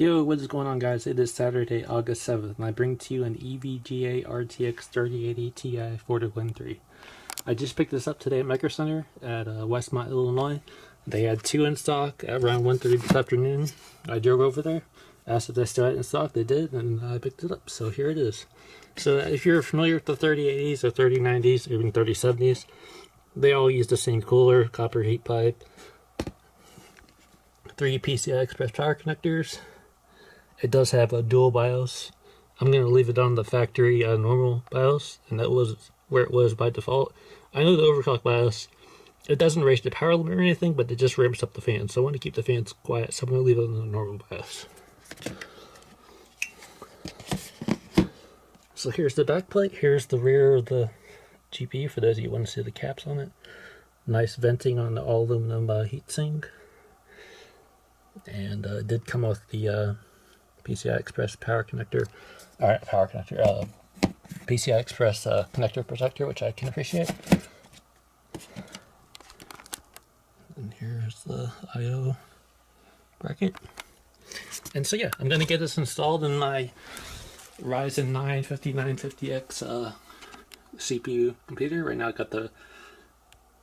Yo, what is going on, guys? It is Saturday, August 7th, and I bring to you an EVGA RTX 3080 Ti FTW3. I just picked this up today at Micro Center at Westmont, Illinois. They had two in stock at around 1:30 this afternoon. I drove over there, asked if they still had it in stock. They did, and I picked it up. So here it is. So if you're familiar with the 3080s or 3090s, or even 3070s, they all use the same cooler, copper heat pipe, 3 PCI Express power connectors. It does have a dual BIOS. I'm going to leave it on the factory normal BIOS, and that was where it was by default. I know the overclock BIOS, it doesn't raise the power limit or anything, but it just ramps up the fan. So I want to keep the fans quiet, so I'm going to leave it on the normal BIOS. So here's the back plate. Here's the rear of the GPU for those of you who want to see the caps on it. Nice venting on the all aluminum heatsink. And it did come with the PCI Express power connector, PCI Express connector protector, which I can appreciate. And here's the IO bracket. And so yeah, I'm going to get this installed in my Ryzen 9 5950X CPU computer. Right now I got the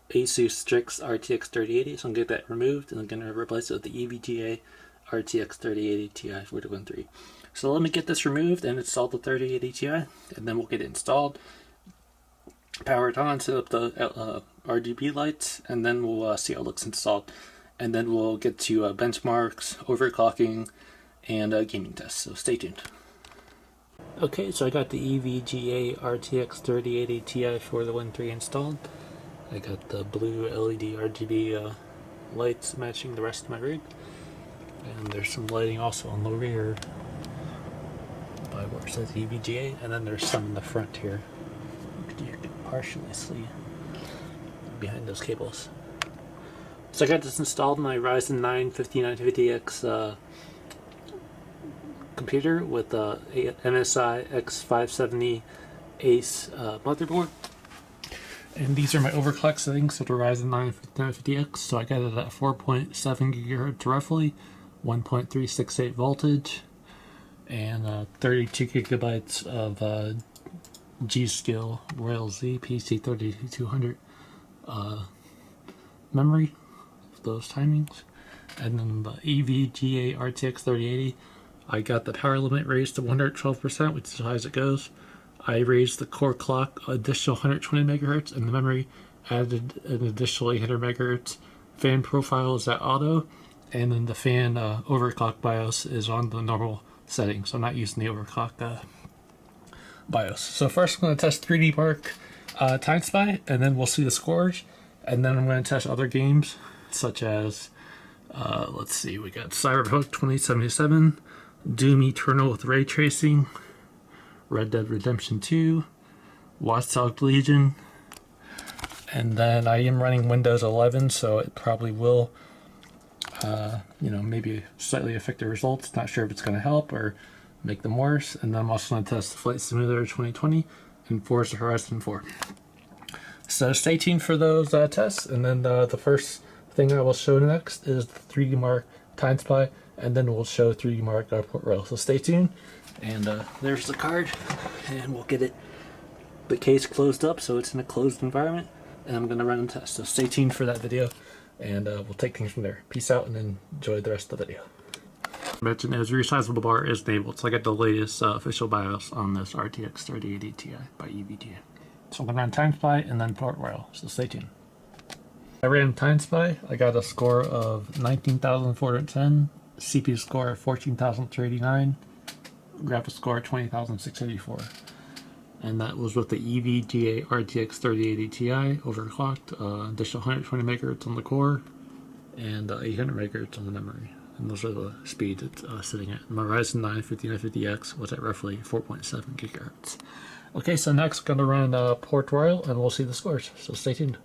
Asus Strix RTX 3080, so I'm going to get that removed, and I'm going to replace it with the EVGA RTX 3080 Ti FTW3. So let me get this removed and install the 3080 Ti, and then we'll get it installed, power it on, set up the RGB lights, and then we'll see how it looks installed. And then we'll get to benchmarks, overclocking, and gaming tests, so stay tuned. Okay, so I got the EVGA RTX 3080 Ti FTW3 installed. I got the blue LED RGB lights matching the rest of my rig. And there's some lighting also on the rear by where it says EVGA, and then there's some in the front here. You can partially see behind those cables. So I got this installed in my Ryzen 9 5950X computer with a MSI X570 Ace motherboard. And these are my overclock settings for the Ryzen 9 5950X. So I got it at 4.7 GHz roughly, 1.368 voltage, and 32 gigabytes of G.Skill Royal Z PC3200 memory for those timings. And then the EVGA RTX 3080, I got the power limit raised to 112%, which is as high as it goes. I raised the core clock additional 120 megahertz, and the memory added an additional 800 megahertz. Fan profile is at auto, and then the fan overclock BIOS is on the normal setting, so I'm not using the overclock BIOS. So first I'm going to test 3D Mark Time Spy, and then we'll see the scores, and then I'm going to test other games, such as, let's see, we got Cyberpunk 2077, Doom Eternal with ray tracing, Red Dead Redemption 2, Watch Dogs Legion, and then I am running Windows 11, so it probably will, maybe slightly affect the results. Not sure if it's going to help or make them worse. And then I'm also going to test Flight Simulator 2020 and Forza Horizon 4. So stay tuned for those tests, and then the first thing I will show next is the 3D Mark Time Spy, and then we'll show 3D Mark Port Royal. So stay tuned. And there's the card, and we'll get the case closed up so it's in a closed environment, and I'm going to run and test. So stay tuned for that video, and we'll take things from there. Peace out, and then enjoy the rest of the video. I mentioned as resizable bar is enabled, so I got the latest official BIOS on this RTX 3080 Ti by EVGA. So I'm going to run Time Spy and then Port Royal, so stay tuned. I ran Time Spy. I got a score of 19,410, CPU score of 14,389, graphics score 20,684, and that was with the EVGA RTX 3080 Ti overclocked, additional 120 megahertz on the core, and 800 megahertz on the memory, and those are the speeds it's sitting at. My Ryzen 9 5950X was at roughly 4.7 gigahertz. Okay, so next I'm going to run Port Royal, and we'll see the scores, so stay tuned.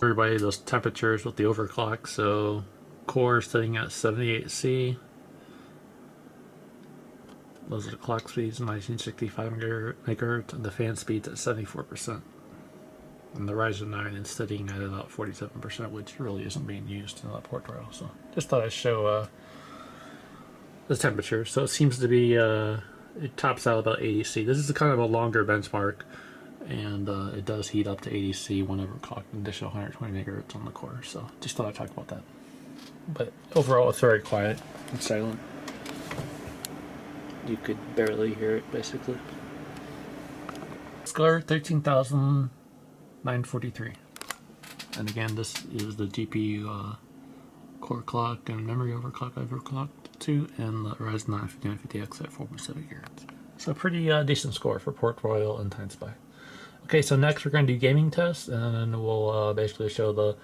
Everybody, those temperatures with the overclock, so core sitting at 78C. Those are the clock speeds, 1965 megahertz, and the fan speeds at 74%. And the Ryzen 9 is sitting at about 47%, which really isn't being used in that Port Royal. So just thought I'd show the temperature. So it seems to be, it tops out about 80 C. This is kind of a longer benchmark, and it does heat up to 80 C whenever clocked an additional 120 megahertz on the core. So just thought I'd talk about that. But overall, it's very quiet and silent. You could barely hear it, basically. Score 13,943. And again, this is the GPU core clock and memory overclocked to, and the Ryzen 9 5950X at 4.7 GHz. So pretty decent score for Port Royal and Time Spy. Okay, so next we're going to do gaming tests, and then we'll basically show the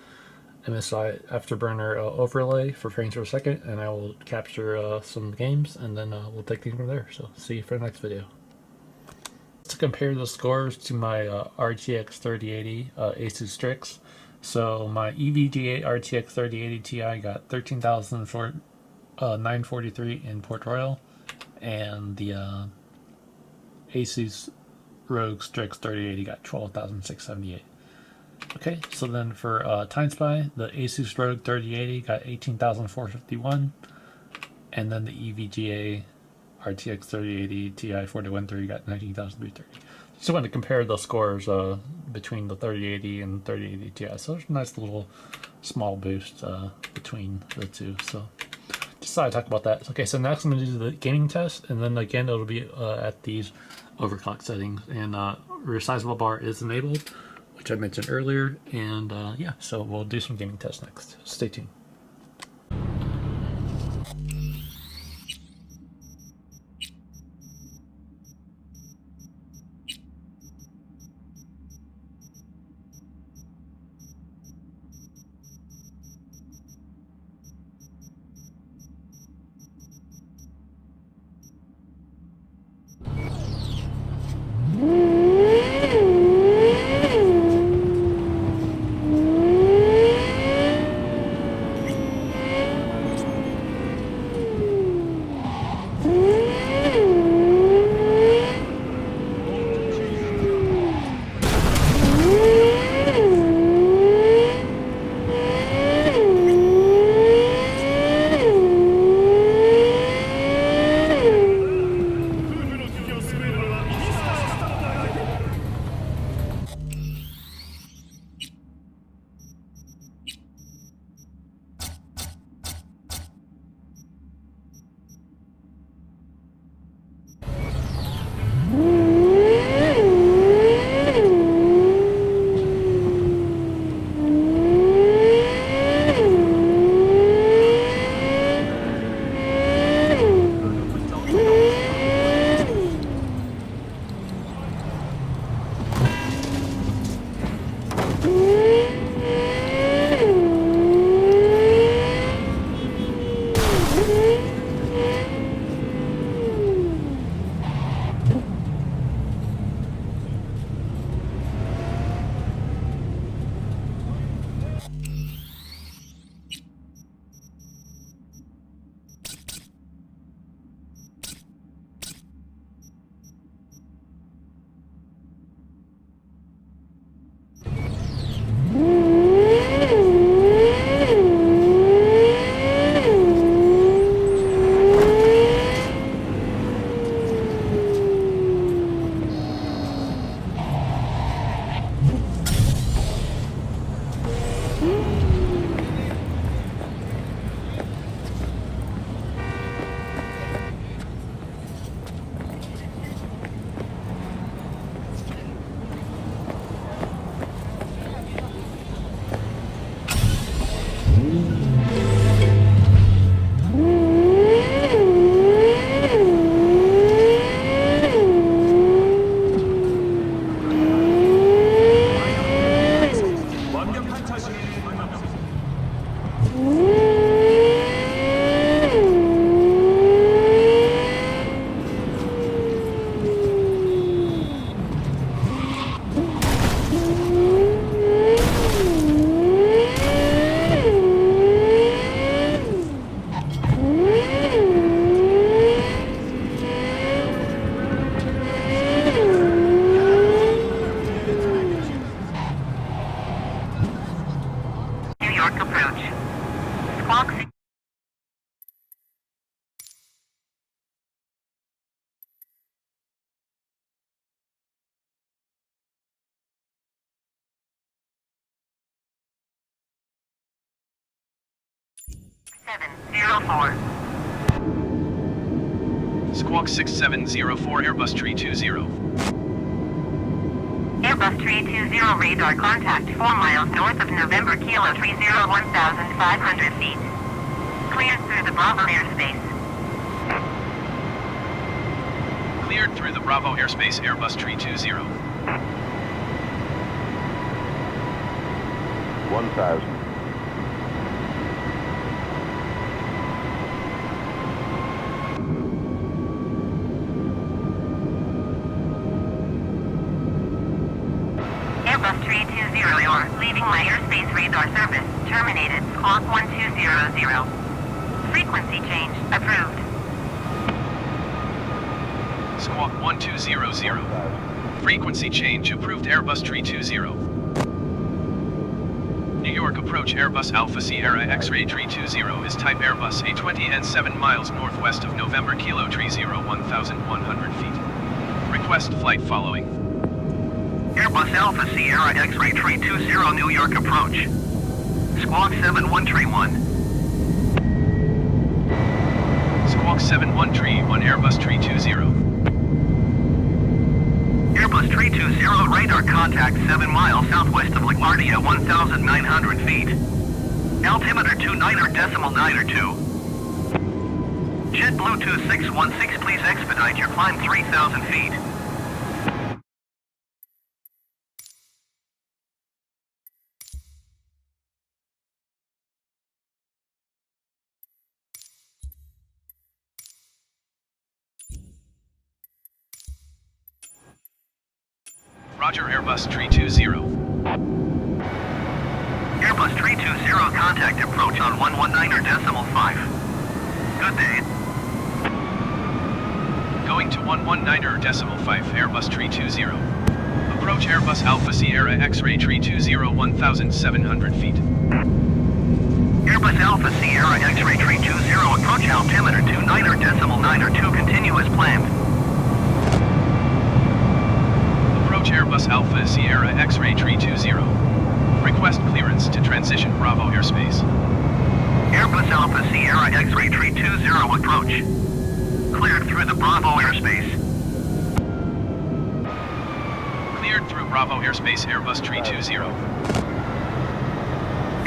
MSI Afterburner overlay for frames per second, and I will capture some games, and then we'll take things from there. So see you for the next video. To compare the scores to my RTX 3080 Asus Strix. So my EVGA RTX 3080 Ti got 13,943 in Port Royal, and the Asus ROG Strix 3080 got 12,678. Okay, so then for Time Spy, the Asus ROG 3080 got 18,451, and then the EVGA RTX 3080 Ti 4013 got 19,330. Just want to compare the scores between the 3080 and 3080 Ti. So there's a nice little small boost between the two. So just thought I'd talk about that. Okay, so next I'm going to do the gaming test, and then again it'll be at these overclock settings, and resizable bar is enabled, which I mentioned earlier, and yeah, so we'll do some gaming tests next. Stay tuned. 6704. Squawk 6704 Airbus Tree 20. Airbus Tree 20 radar contact 4 miles north of November Kilo 30 1,500 feet. Cleared through the Bravo airspace. Cleared through the Bravo airspace Airbus Tree 20. 1,000. Airbus Tree 20, you're leaving my airspace radar service. Terminated. Squawk 1200. Frequency change approved. Squawk 1200. Frequency change approved Airbus Tree 20. New York approach Airbus Alpha Sierra X-Ray Tree 20 is type Airbus A20 and 7 miles northwest of November Kilo 30 1,100 feet. Request flight following. Airbus Alpha Sierra X-Ray Tree 20 New York approach. Squawk 7131. Squawk 7131 Airbus Tree 20. Airbus Tree 20 radar contact 7 miles southwest of LaGuardia 1,900 feet. Altimeter 29.902. Jet Bluetooth 616, please expedite your climb 3,000 feet. Roger Airbus Tree 20. Airbus Tree 20 contact approach on 119.5. Good day. Going to 119.5 Airbus Tree 20. Approach Airbus Alpha Sierra X-Ray Tree 20 1,700 feet. Airbus Alpha Sierra X-Ray Tree 20 approach altimeter 29.902 continuous planned. Approach Airbus Alpha Sierra X-Ray Tree 20. Request clearance to transition Bravo airspace. Airbus Alpha Sierra X-Ray Tree 20 approach. Cleared through the Bravo airspace. Cleared through Bravo airspace Airbus Tree 20.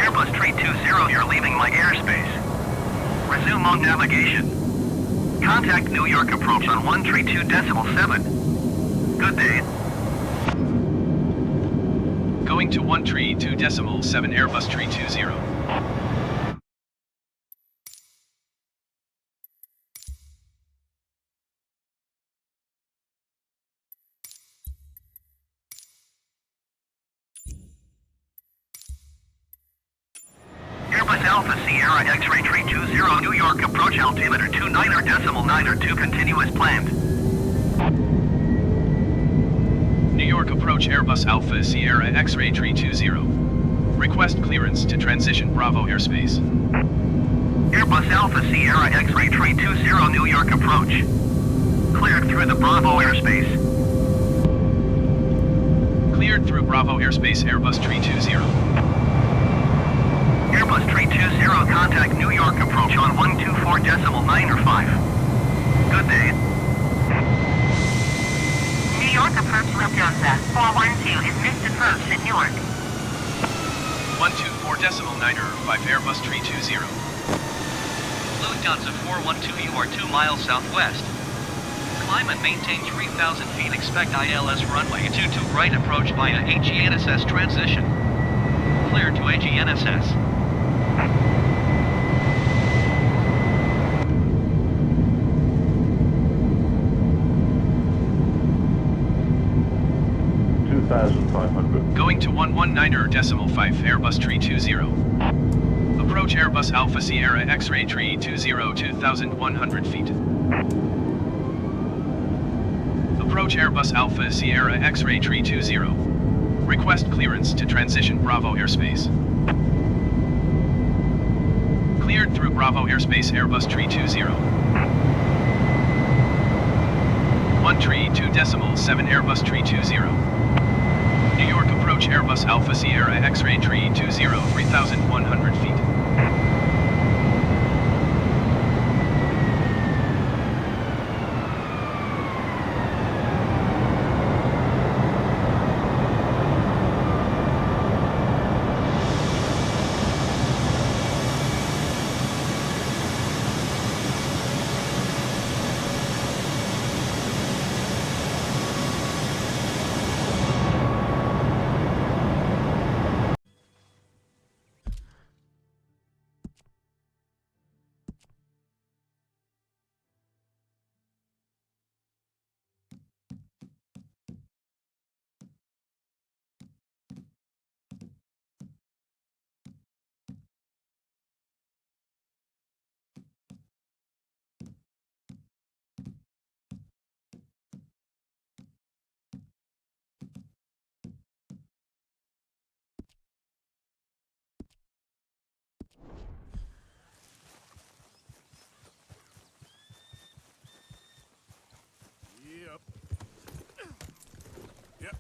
Airbus Tree 20, you're leaving my airspace. Resume on navigation. Contact New York approach on 132.7. Good day. Going to 132.7 Airbus Tree 20. Airbus Alpha Sierra X-Ray Tree 20 New York approach altimeter 29.902 continuous planned. New York approach Airbus Alpha Sierra X-Ray Tree 20. Request clearance to transition Bravo airspace. Airbus Alpha Sierra X-Ray Tree 20 New York approach. Cleared through the Bravo airspace. Cleared through Bravo airspace Airbus Tree 20. Airbus Tree 20 contact New York approach on 124.905. Good day. New York approach Lufthansa 412 is missed approach at Newark. 124.905 Airbus Tree 20. Lufthansa 412, you are 2 miles southwest. Climb and maintain 3,000 feet. Expect ILS runway 22 right approach via AGNSS transition. Clear to AGNSS. Going to 119.5 Airbus Tree 20. Approach Airbus Alpha Sierra X-Ray Tree 20 2,100 feet. Approach Airbus Alpha Sierra X-Ray Tree 20. Request clearance to transition Bravo airspace. Cleared through Bravo airspace Airbus Tree 20. 132.7 Airbus Tree 20. New York approach Airbus Alpha Sierra X-Ray Tree 20 3,100 feet. up. Yep.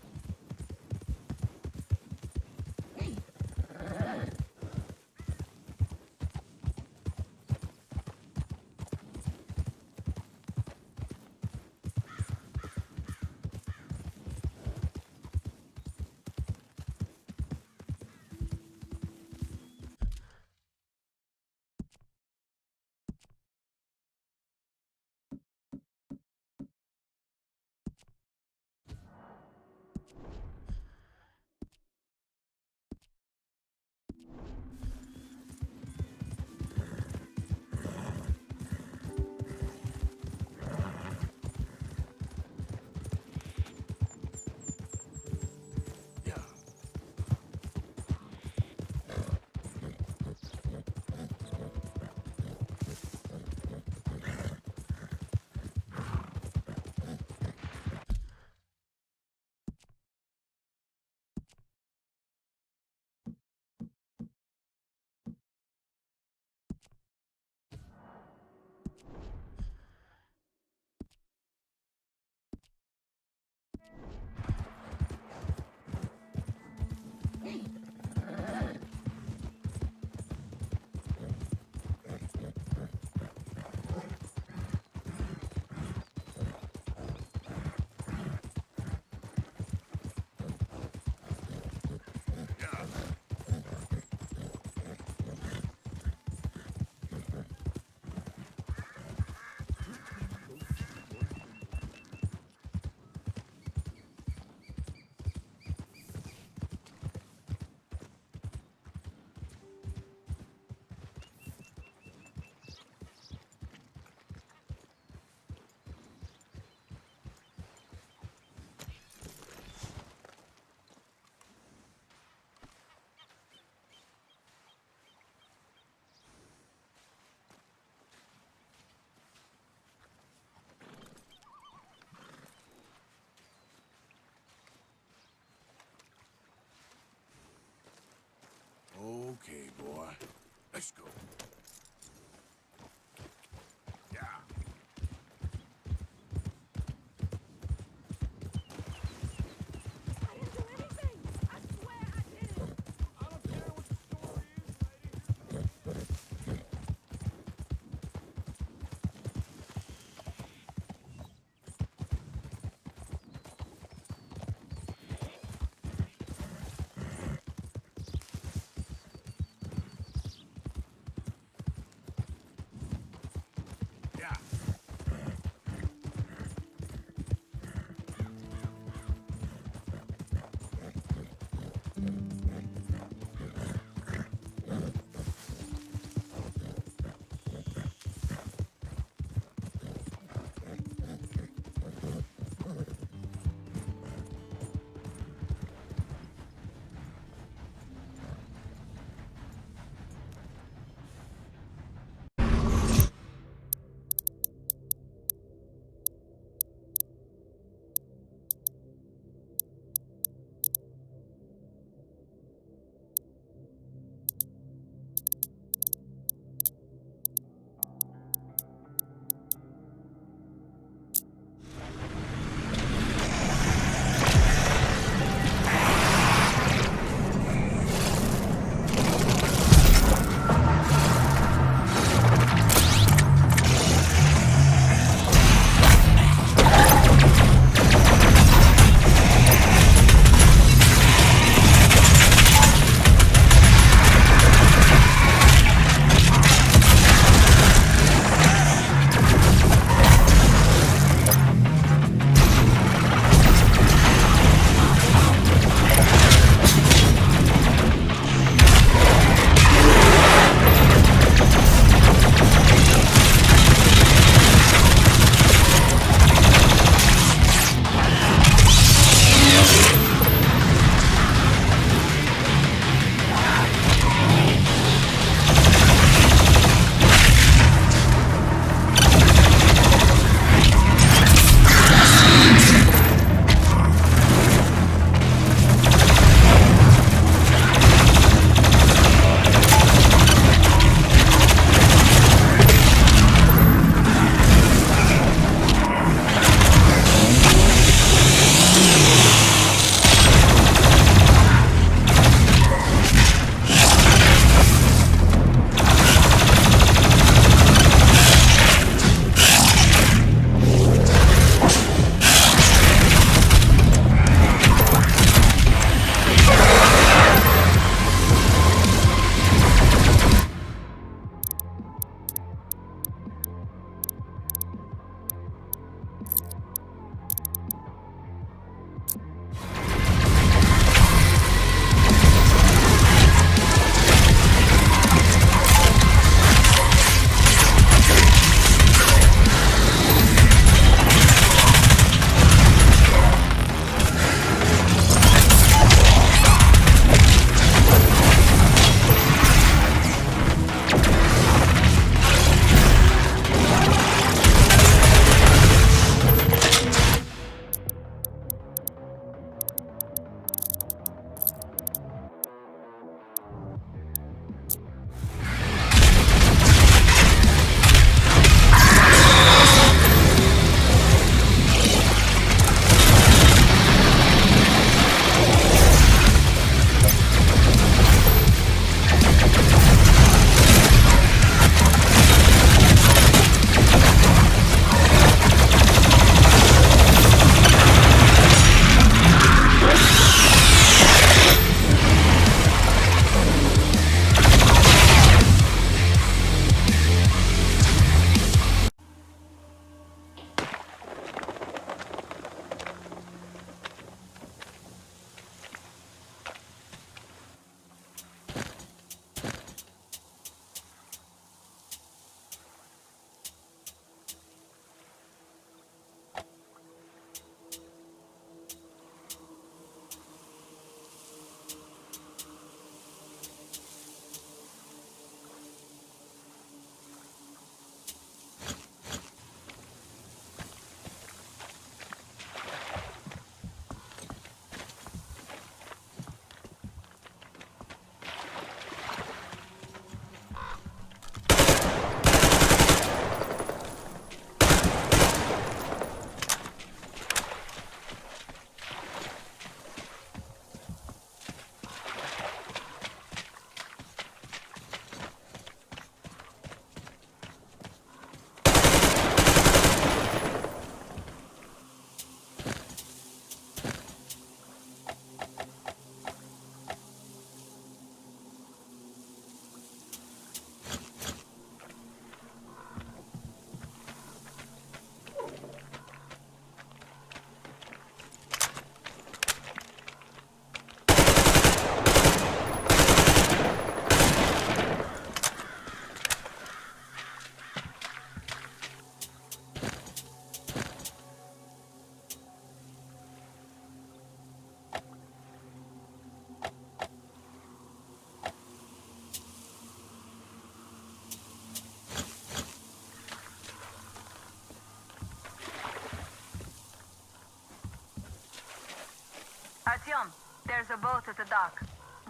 Attention! There's a boat at the dock.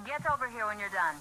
Get over here when you're done.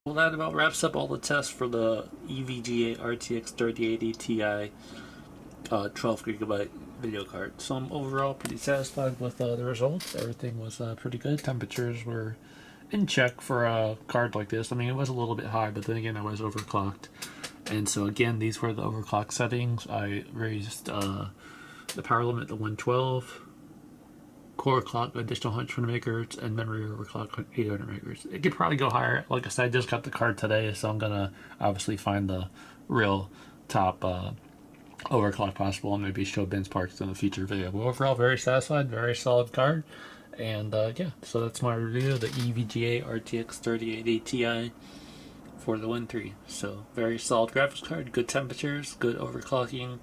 Well, that about wraps up all the tests for the EVGA RTX 3080 Ti 12GB video card. So I'm overall pretty satisfied with the results. Everything was pretty good. Temperatures were in check for a card like this. I mean, it was a little bit high, but then again, I was overclocked. And so again, these were the overclock settings. I raised the power limit to 112. Core clock additional 120 megahertz, and memory overclock 800 megahertz. It could probably go higher. Like I said, I just got the card today, so I'm gonna obviously find the real top overclock possible and maybe show benchmarks in a future video. But overall, very satisfied, very solid card. And yeah, so that's my review of the EVGA RTX 3080 Ti for the Win 3. So very solid graphics card, good temperatures, good overclocking,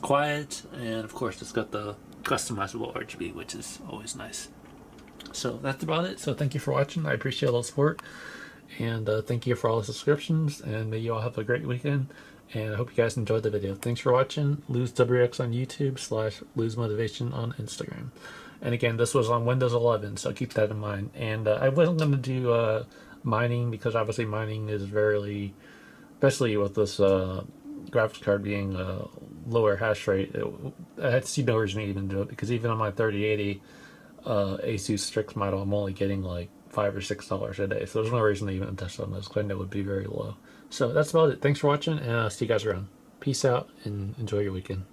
quiet, and of course it's got the customizable RGB, which is always nice. So that's about it. So thank you for watching. I appreciate all the support, and thank you for all the subscriptions, and may you all have a great weekend, and I hope you guys enjoyed the video. Thanks for watching. LoseWX on YouTube / LoseMotivation on Instagram. And again, this was on Windows 11, so keep that in mind. And I wasn't going to do mining, because obviously mining is very, especially with this graphics card being lower hash rate, I see no reason to even do it, because even on my 3080 Asus Strix model, I'm only getting like $5 or $6 a day, so there's no reason to even test on this, because I know it would be very low. So that's about it. Thanks for watching, and I'll see you guys around. Peace out, and enjoy your weekend.